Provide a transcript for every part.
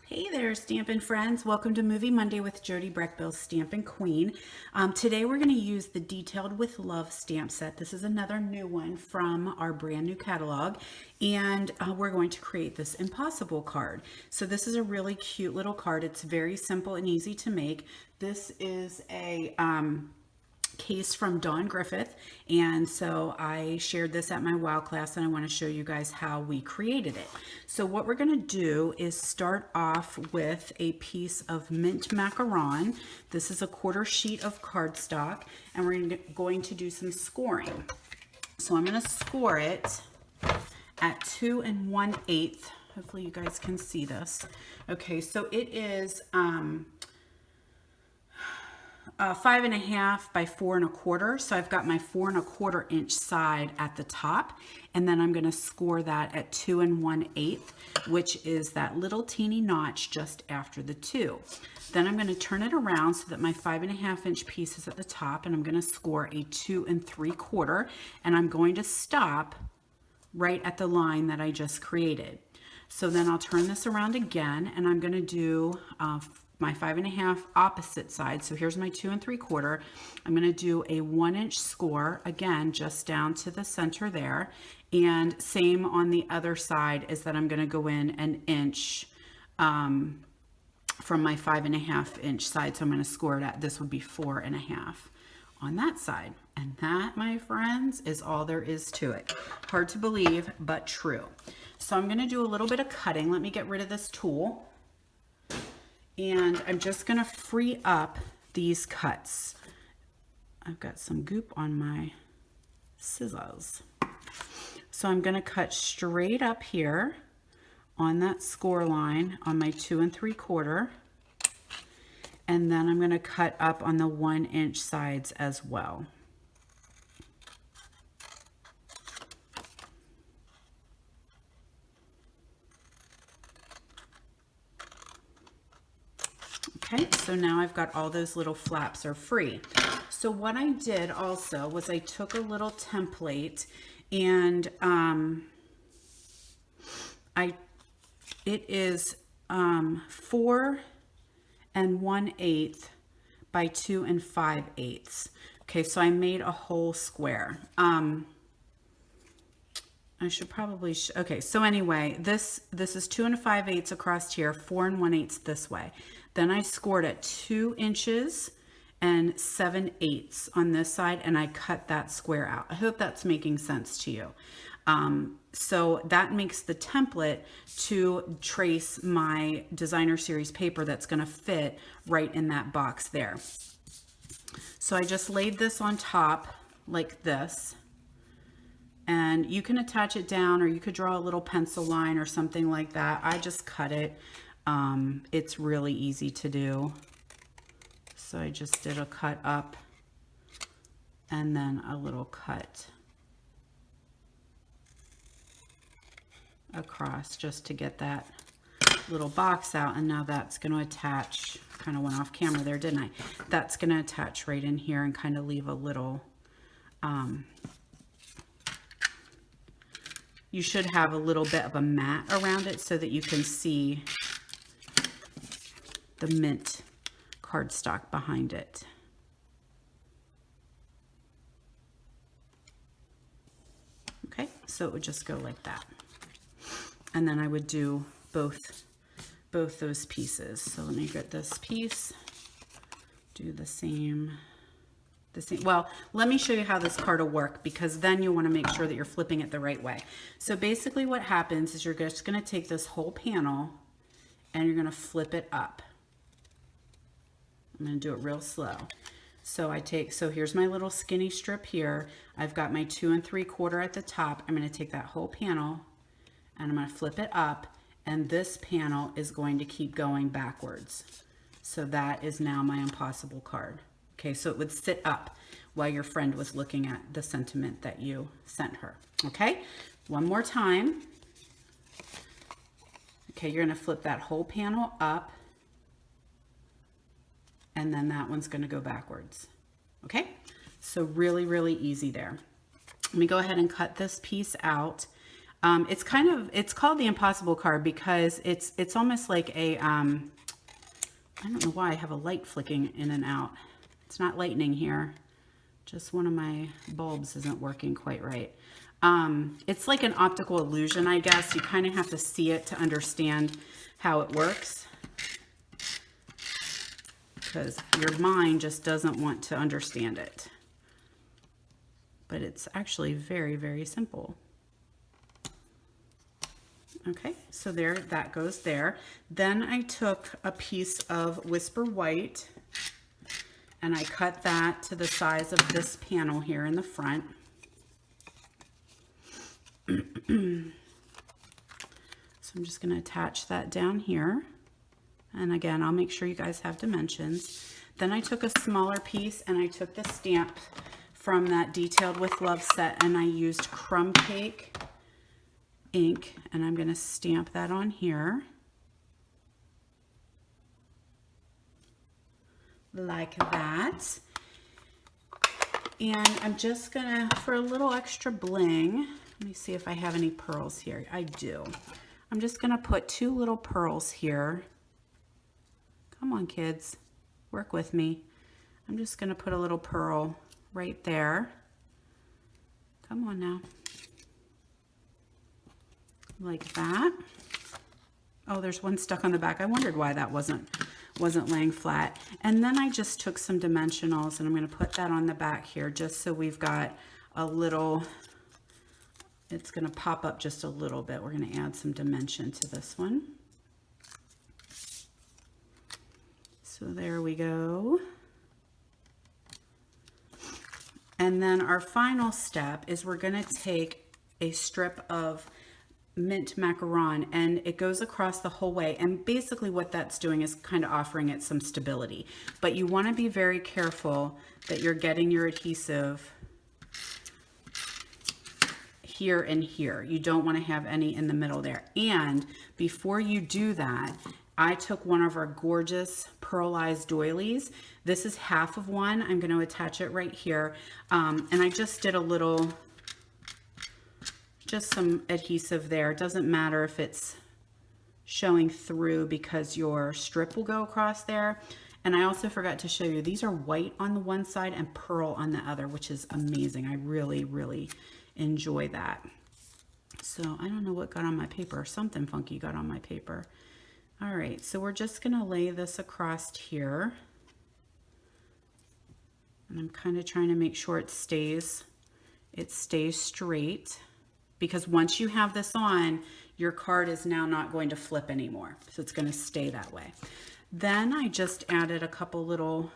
Hey there, Stampin' friends. Welcome to Movie Monday with Jody Breckbill's Stampin' Queen. Today we're going to use the Detailed with Love stamp set. This is another new one from our brand new catalog. And we're going to create this impossible card. So this is a really cute little card. It's very simple and easy to make. This is a case from Dawn Griffith, and so I shared this at my WOW class, and I want to show you guys how we created it. So what we're going to do is start off with a piece of mint macaron. This is a 1/4 sheet of cardstock, and we're going to do some scoring. So I'm going to score it at 2 1/8. Hopefully you guys can see this. Okay, so it is 5.5 by 4 1/4. So I've got my 4 1/4 inch side at the top, and then I'm going to score that at 2 1/8, which is that little teeny notch just after the 2. Then I'm going to turn it around so that my 5.5 inch piece is at the top, and I'm going to score a 2 3/4, and I'm going to stop right at the line that I just created. So then I'll turn this around again, and I'm going to do my 5.5 opposite side. So here's my 2 3/4. I'm going to do a 1 inch score again, just down to the center there. And same on the other side is that I'm going to go in an inch from my 5.5 inch side. So I'm going to score it at, this would be 4.5 on that side. And that, my friends, is all there is to it. Hard to believe, but true. So I'm going to do a little bit of cutting. Let me get rid of this tool. And I'm just going to free up these cuts. I've got some goop on my scissors. So I'm going to cut straight up here on that score line on my 2 3/4. And then I'm going to cut up on the 1 inch sides as well. Okay, so now I've got all those little flaps are free. So what I did also was I took a little template, and it is 4 1/8 by 2 5/8. Okay, so I made a whole square. I should probably, okay, so anyway, this is 2 5/8 across here, 4 1/8 this way. Then I scored at 2 inches and 7/8 on this side, and I cut that square out. I hope that's making sense to you. So that makes the template to trace my designer series paper that's going to fit right in that box there. So I just laid this on top like this. And you can attach it down, or you could draw a little pencil line or something like that. I just cut it. It's really easy to do. So I just did a cut up and then a little cut across just to get that little box out. And now that's going to attach, kind of went off camera there, didn't I? That's going to attach right in here and kind of leave a little, you should have a little bit of a mat around it so that you can see the mint cardstock behind it. Okay, so it would just go like that. And then I would do both those pieces. So let me get this piece, do the same. Well, let me show you how this card will work, because then you want to make sure that you're flipping it the right way. So basically what happens is you're just going to take this whole panel and you're going to flip it up. I'm going to do it real slow. So so here's my little skinny strip here. I've got my 2 3/4 at the top. I'm going to take that whole panel and I'm going to flip it up, and this panel is going to keep going backwards. So that is now my impossible card. Okay, so it would sit up while your friend was looking at the sentiment that you sent her. Okay, one more time. Okay, you're going to flip that whole panel up, and then that one's going to go backwards. Okay, so really, really easy there. Let me go ahead and cut this piece out. It's called the impossible card because it's almost like a, I don't know why I have a light flicking in and out. It's not lightning here. Just one of my bulbs isn't working quite right. It's like an optical illusion, I guess. You kind of have to see it to understand how it works, because your mind just doesn't want to understand it. But it's actually very, very simple. Okay, so there, that goes there. Then I took a piece of Whisper White and I cut that to the size of this panel here in the front. So I'm just going to attach that down here. And again, I'll make sure you guys have dimensions. Then I took a smaller piece and I took the stamp from that Detailed with Love set and I used crumb cake ink, and I'm going to stamp that on here like that. And I'm just gonna, for a little extra bling, let me see if I have any pearls here. I do. I'm just gonna put 2 little pearls here. Come on, kids, work with me. I'm just gonna put a little pearl right there. Come on now. Like that. Oh, there's one stuck on the back. I wondered why that wasn't laying flat. And then I just took some dimensionals and I'm going to put that on the back here just so we've got a little, it's going to pop up just a little bit. We're going to add some dimension to this one. So there we go. And then our final step is we're going to take a strip of mint macaron and it goes across the whole way, and basically what that's doing is kind of offering it some stability, but you want to be very careful that you're getting your adhesive here and here. You don't want to have any in the middle there. And before you do that, I took one of our gorgeous pearlized doilies. This is half of one. I'm going to attach it right here, and I just did a little, just some adhesive there. It doesn't matter if it's showing through because your strip will go across there. And I also forgot to show you, these are white on the one side and pearl on the other, which is amazing. I really, really enjoy that. So I don't know what got on my paper. Something funky got on my paper. All right, so we're just gonna lay this across here. And I'm kind of trying to make sure it stays straight, because once you have this on, your card is now not going to flip anymore. So it's going to stay that way. Then I just added a couple little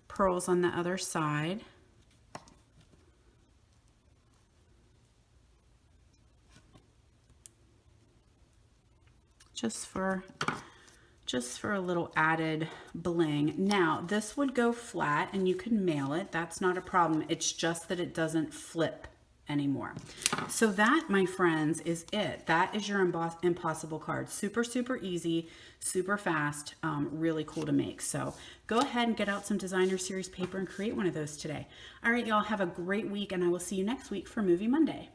pearls on the other side. Just for a little added bling. Now, this would go flat and you can mail it. That's not a problem. It's just that it doesn't flip anymore. So that, my friends, is it. That is your impossible card. Super, super easy, super fast, really cool to make. So go ahead and get out some designer series paper and create one of those today. All right, y'all, have a great week, and I will see you next week for Movie Monday.